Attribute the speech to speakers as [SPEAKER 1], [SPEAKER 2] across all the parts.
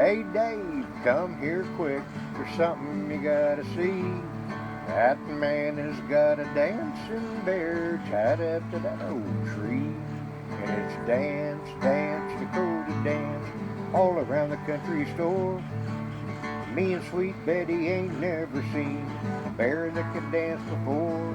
[SPEAKER 1] Hey Dave, come here quick, there's something you gotta see. That man has got a dancing bear tied up to that old tree. And it's dance, dance, Dakota dance, all around the country store. Me and Sweet Betty ain't never seen a bear that can dance before.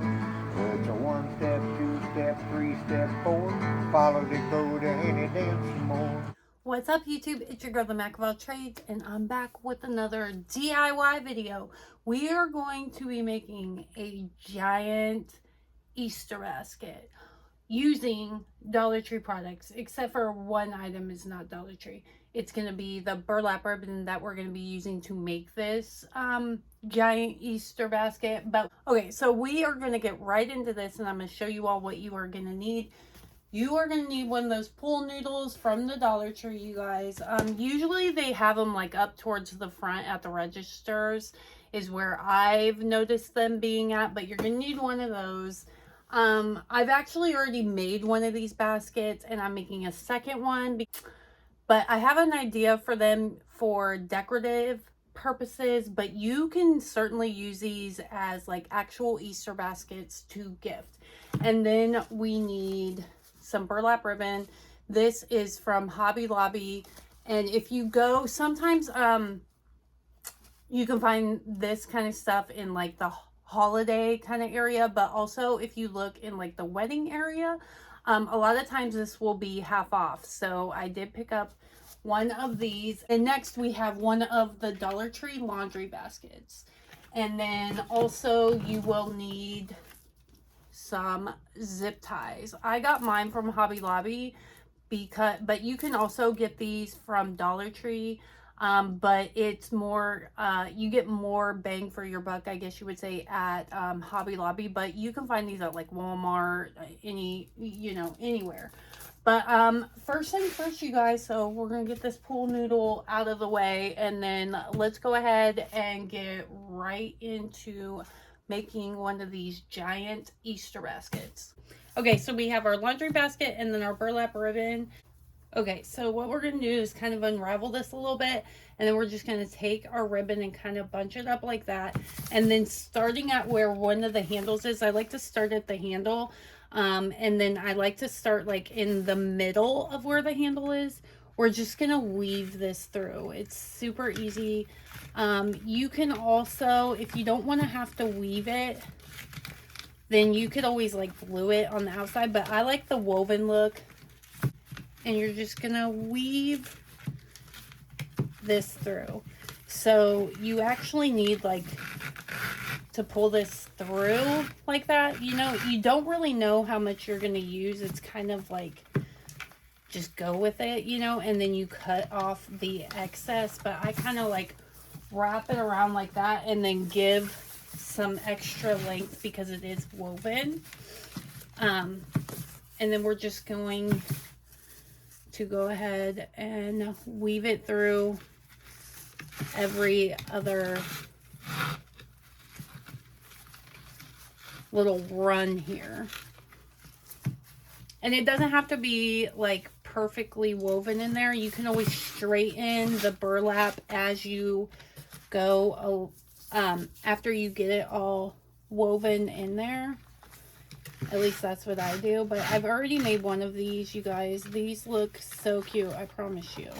[SPEAKER 1] Well, it's a 1 step, 2 step, 3 step, 4. Follow Dakota and he dance some more.
[SPEAKER 2] What's up YouTube? It's your girl the Makofalltradesbremer and I'm back with another DIY video. We are going to be making a giant Easter basket using Dollar Tree products, except for one item is not Dollar Tree. It's going to be the burlap ribbon that we're going to be using to make this giant Easter basket. But okay, so we are going to get right into this and I'm going to show you all what you are going to need. You are going to need one of those pool noodles from the Dollar Tree, you guys. Usually they have them like up towards the front at the registers is where I've noticed them being at, but you're going to need one of those. I've actually already made one of these baskets and I'm making a second one, but I have an idea for them for decorative purposes, but you can certainly use these as like actual Easter baskets to gift. And then we need some burlap ribbon. This is from Hobby Lobby, and if you go, sometimes you can find this kind of stuff in like the holiday kind of area, but also if you look in like the wedding area, a lot of times this will be half off. So I did pick up one of these. And next we have one of the Dollar Tree laundry baskets, and then also you will need some zip ties. I got mine from Hobby Lobby but you can also get these from Dollar Tree, but it's more you get more bang for your buck, I guess you would say, at Hobby Lobby, but you can find these at like Walmart, anywhere. But first things first, you guys, so we're gonna get this pool noodle out of the way and then let's go ahead and get right into making one of these giant Easter baskets. Okay, so we have our laundry basket and then our burlap ribbon. Okay, so what we're going to do is kind of unravel this a little bit, and then we're just going to take our ribbon and kind of bunch it up like that. And then starting at where one of the handles is, I like to start at the handle, and then I like to start like in the middle of where the handle is. We're just going to weave this through. It's super easy. You can also, if you don't want to have to weave it, then you could always like glue it on the outside, but I like the woven look. And you're just gonna weave this through. So you actually need like to pull this through like that. You don't really know how much you're gonna use. It's kind of like just go with it, and then you cut off the excess. But I kind of like wrap it around like that and then give some extra length because it is woven. And then we're just going to go ahead and weave it through every other little run here. And it doesn't have to be like perfectly woven in there. You can always straighten the burlap as you go, after you get it all woven in there. At least that's what I do. But I've already made one of these, you guys. These look so cute, I promise you.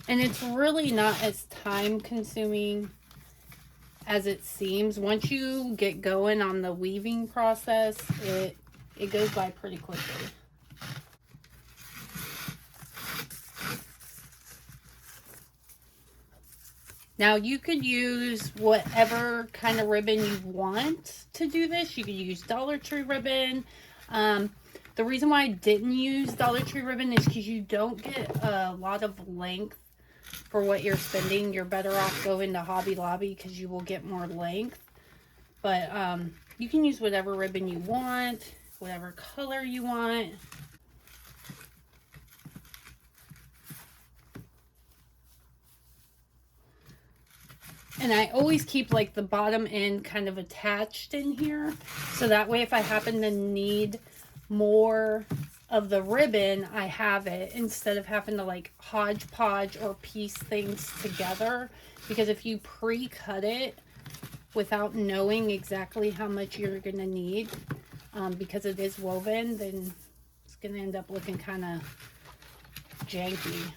[SPEAKER 2] And it's really not as time consuming as it seems. Once you get going on the weaving process, it goes by pretty quickly. Now you could use whatever kind of ribbon you want to do this. You could use Dollar Tree ribbon. The reason why I didn't use Dollar Tree ribbon is because you don't get a lot of length for what you're spending. You're better off going to Hobby Lobby because you will get more length. But you can use whatever ribbon you want, whatever color you want. And I always keep like the bottom end kind of attached in here. So that way if I happen to need more of the ribbon, I have it, instead of having to like hodgepodge or piece things together. Because if you pre-cut it without knowing exactly how much you're going to need, because it is woven, then it's going to end up looking kind of janky.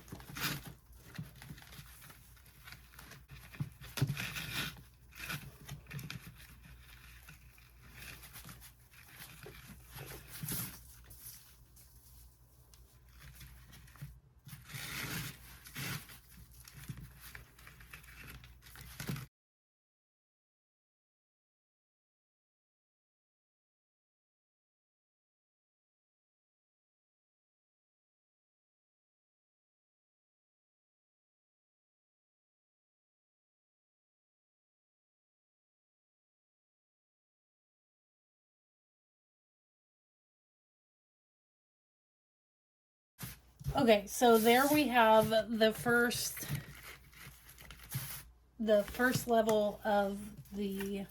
[SPEAKER 2] Okay, so there we have the first level of the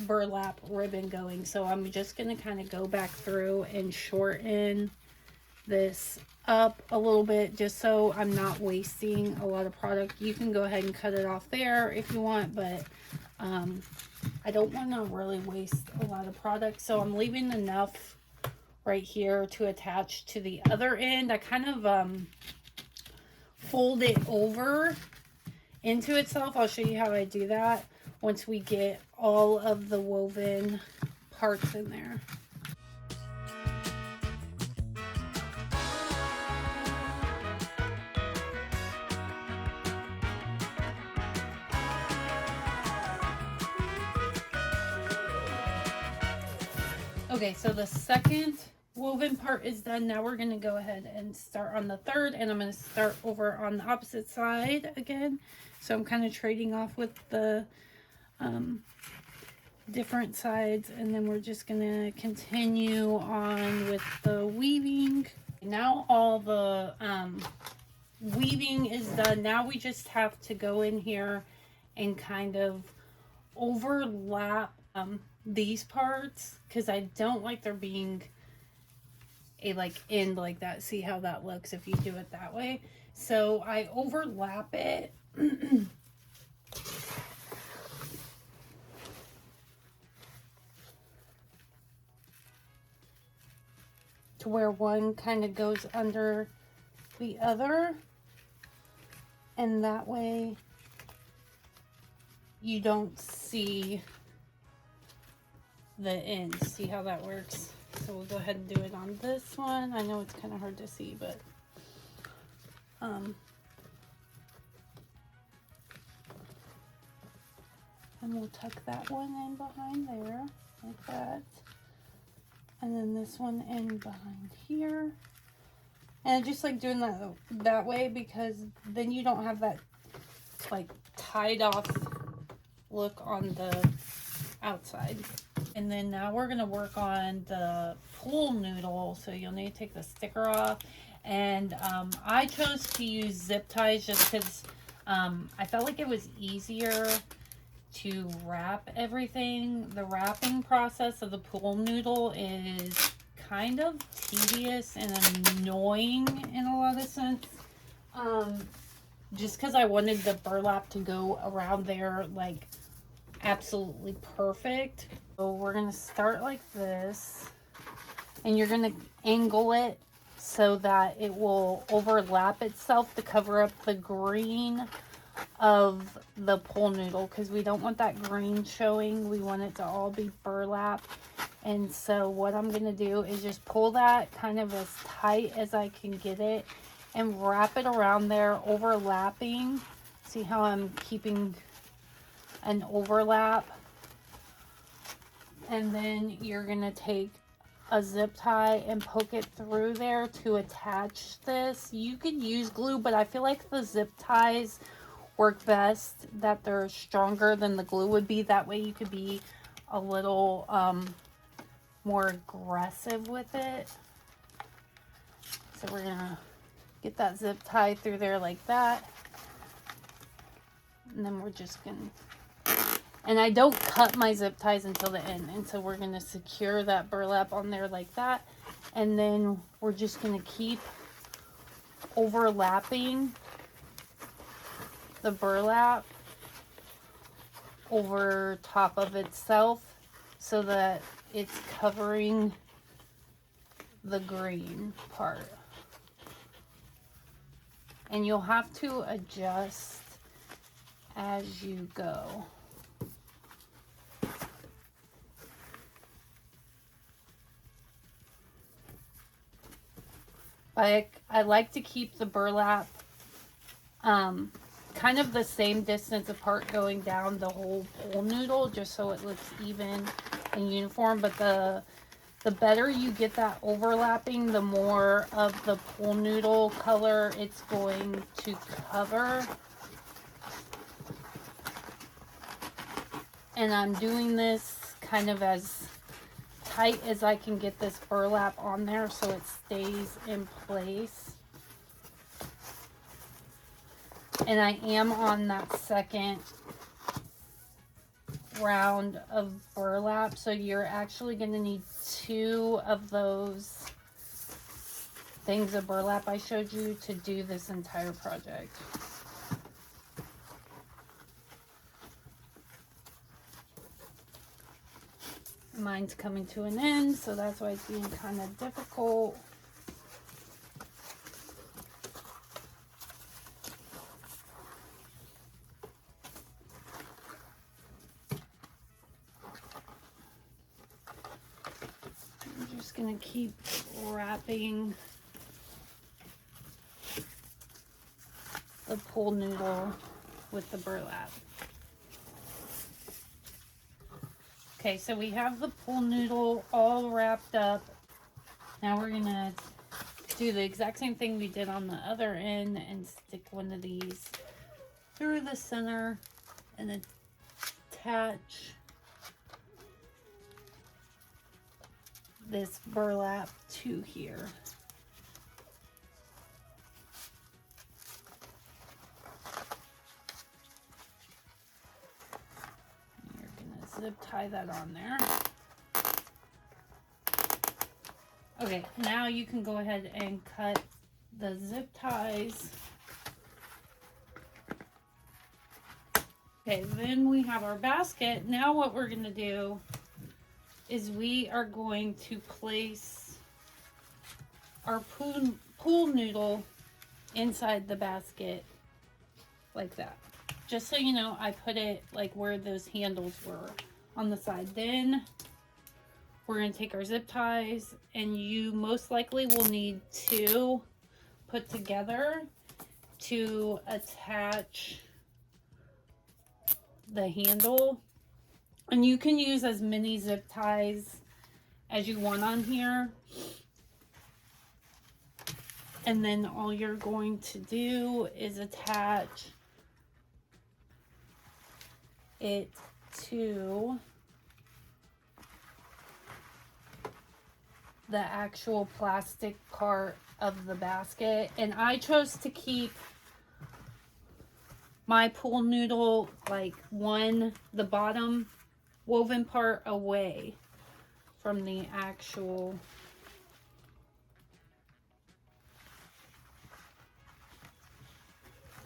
[SPEAKER 2] burlap ribbon going. So I'm just going to kind of go back through and shorten this up a little bit, just so I'm not wasting a lot of product. You can go ahead and cut it off there if you want, but I don't want to really waste a lot of product, so I'm leaving enough right here to attach to the other end. I kind of fold it over into itself. I'll show you how I do that once we get all of the woven parts in there. Okay, so the second woven part is done. Now we're going to go ahead and start on the third, and I'm going to start over on the opposite side again. So I'm kind of trading off with the different sides, and then we're just going to continue on with the weaving. Now all the weaving is done. Now we just have to go in here and kind of overlap these parts, because I don't like there being a like end like that. See how that looks if you do it that way. So I overlap it to where one kind of goes under the other, and that way you don't see the ends. See how that works? So we'll go ahead and do it on this one. I know it's kind of hard to see, but and we'll tuck that one in behind there like that, and then this one in behind here. And I just like doing that way, because then you don't have that like tied off look on the outside. And then now we're going to work on the pool noodle. So you'll need to take the sticker off. And I chose to use zip ties just because I felt like it was easier to wrap everything. The wrapping process of the pool noodle is kind of tedious and annoying in a lot of sense. Just because I wanted the burlap to go around there like absolutely perfect. So we're going to start like this, and you're going to angle it so that it will overlap itself to cover up the green of the pool noodle, because we don't want that green showing. We want it to all be burlap. And so what I'm going to do is just pull that kind of as tight as I can get it and wrap it around there, overlapping. See how I'm keeping an overlap? And then you're going to take a zip tie and poke it through there to attach this. You could use glue, but I feel like the zip ties work best, that they're stronger than the glue would be. That way you could be a little more aggressive with it. So we're going to get that zip tie through there like that. And then we're just going to... And I don't cut my zip ties until the end. And so we're going to secure that burlap on there like that. And then we're just going to keep overlapping the burlap over top of itself so that it's covering the green part. And you'll have to adjust as you go. I like to keep the burlap kind of the same distance apart going down the whole pool noodle, just so it looks even and uniform. But the better you get that overlapping, the more of the pool noodle color it's going to cover. And I'm doing this kind of as tight as I can get this burlap on there so it stays in place. And I am on that second round of burlap, so you're actually going to need 2 of those things of burlap I showed you to do this entire project. Mine's coming to an end, so that's why it's being kind of difficult. I'm just going to keep wrapping the pool noodle with the burlap. Okay, so we have the pool noodle all wrapped up. Now we're gonna do the exact same thing we did on the other end and stick one of these through the center and attach this burlap to here. Zip tie that on there. Okay, now you can go ahead and cut the zip ties. Okay, then we have our basket. Now what we're going to do is we are going to place our pool noodle inside the basket like that. Just so you know, I put it like where those handles were on the side. Then we're going to take our zip ties, and you most likely will need 2 put together to attach the handle. And you can use as many zip ties as you want on here. And then all you're going to do is attach it to the actual plastic part of the basket. And I chose to keep my pool noodle like the bottom woven part away from the actual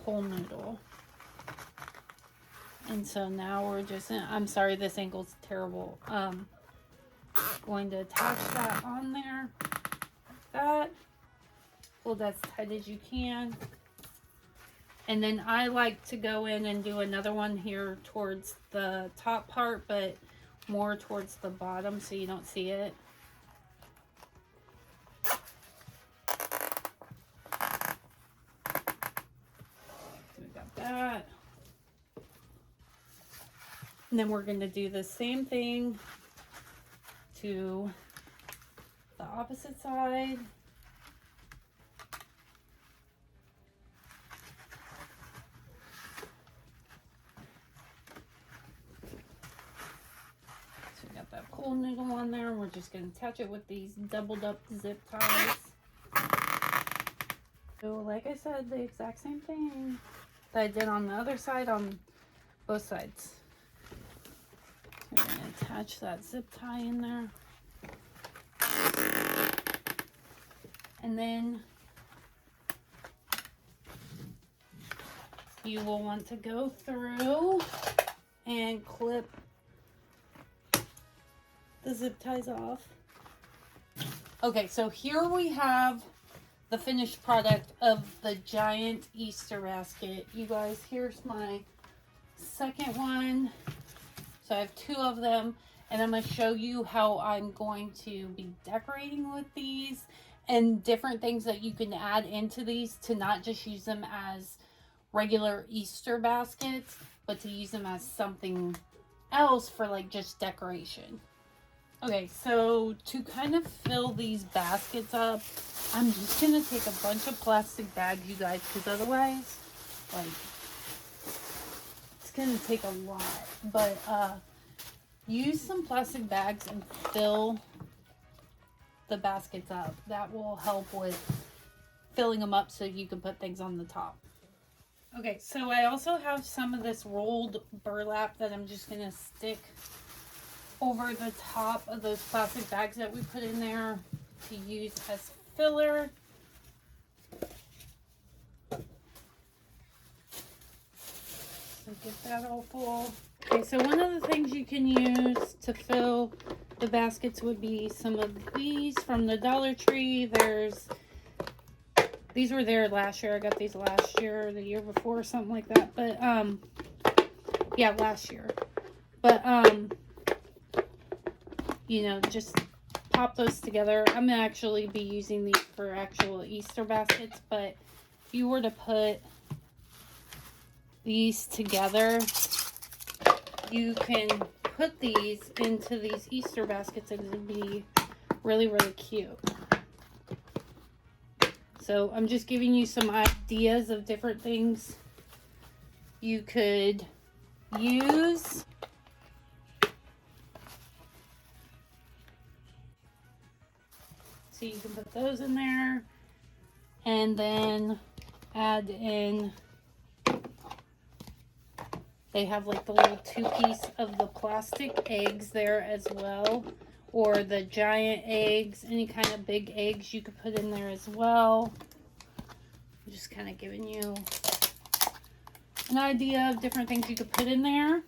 [SPEAKER 2] pool noodle. And so now we're just, I'm sorry, this angle's terrible. Going to attach that on there, like that. Pull that as tight as you can. And then I like to go in and do another one here towards the top part, but more towards the bottom so you don't see it. So we got that. And then we're going to do the same thing to the opposite side. So we got that pool noodle on there, and we're just going to attach it with these doubled up zip ties. So like I said, the exact same thing that I did on the other side on both sides. You're going to attach that zip tie in there. And then you will want to go through and clip the zip ties off. Okay, so here we have the finished product of the giant Easter basket. You guys, here's my second one. So I have 2 of them, and I'm going to show you how I'm going to be decorating with these and different things that you can add into these to not just use them as regular Easter baskets, but to use them as something else for like just decoration. Okay, so to kind of fill these baskets up, I'm just going to take a bunch of plastic bags, you guys, because otherwise, like, it's going to take a lot. But use some plastic bags and fill the baskets up. That will help with filling them up so you can put things on the top. Okay, so I also have some of this rolled burlap that I'm just going to stick over the top of those plastic bags that we put in there to use as filler. So get that all full. Okay, so one of the things you can use to fill the baskets would be some of these from the Dollar Tree. These were there last year. I got these last year or the year before, something like that. But yeah, last year. But you know, just pop those together. I'm gonna actually be using these for actual Easter baskets, but if you were to put these together, you can put these into these Easter baskets and it would be really, really cute. So I'm just giving you some ideas of different things you could use. So you can put those in there and then add in, they have like the little 2-piece of the plastic eggs there as well, or the giant eggs, any kind of big eggs you could put in there as well. I'm just kind of giving you an idea of different things you could put in there.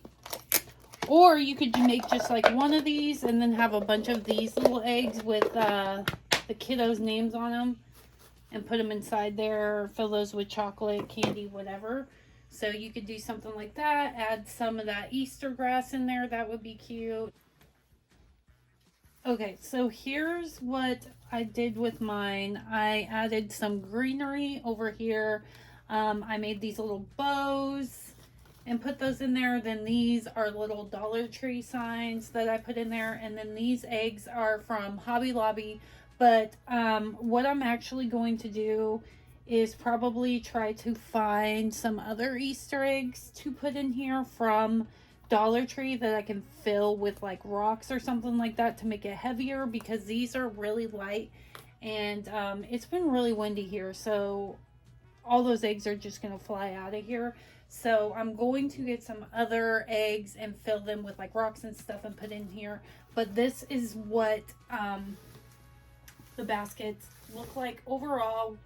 [SPEAKER 2] Or you could make just like one of these and then have a bunch of these little eggs with the kiddos' names on them and put them inside there, or fill those with chocolate, candy, whatever. So you could do something like that. Add some of that Easter grass in there. That would be cute. Okay, so here's what I did with mine. I added some greenery over here. I made these little bows and put those in there. Then these are little Dollar Tree signs that I put in there. And then these eggs are from Hobby Lobby. But what I'm actually going to do is probably try to find some other Easter eggs to put in here from Dollar Tree that I can fill with like rocks or something like that to make it heavier, because these are really light and it's been really windy here, so all those eggs are just gonna fly out of here. So I'm going to get some other eggs and fill them with like rocks and stuff and put in here. But this is what the baskets look like overall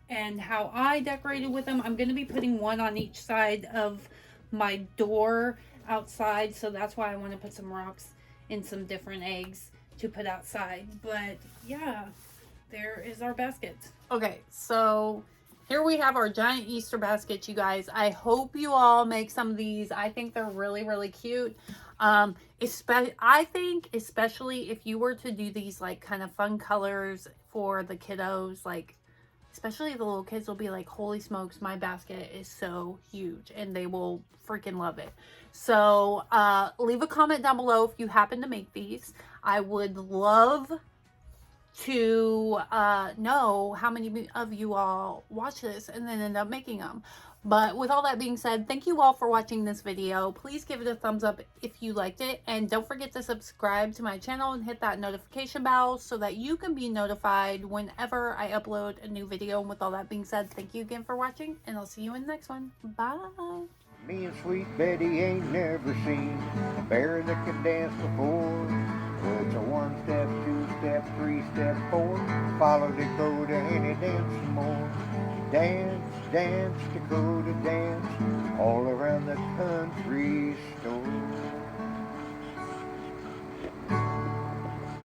[SPEAKER 2] and how I decorated with them. I'm going to be putting one on each side of my door outside, so that's why I want to put some rocks and some different eggs to put outside. But yeah, there is our basket. Okay, so here we have our giant Easter basket, you guys. I hope you all make some of these. I think they're really, really cute. I think especially if you were to do these like kind of fun colors for the kiddos, like especially the little kids will be like, holy smokes, my basket is so huge, and they will freaking love it. So leave a comment down below if you happen to make these. I would love to know how many of you all watch this and then end up making them. But with all that being said, thank you all for watching this video. Please give it a thumbs up if you liked it, and don't forget to subscribe to my channel and hit that notification bell so that you can be notified whenever I upload a new video. And with all that being said, thank you again for watching, and I'll see you in the next one. Bye.
[SPEAKER 1] Me and Sweet Betty ain't never seen a bear that can dance before. Well, it's a 1-step, 2-step, 3-step, 4. Follow Dakota and he dance some more. Dance, dance, Dakota, dance, all around the country store.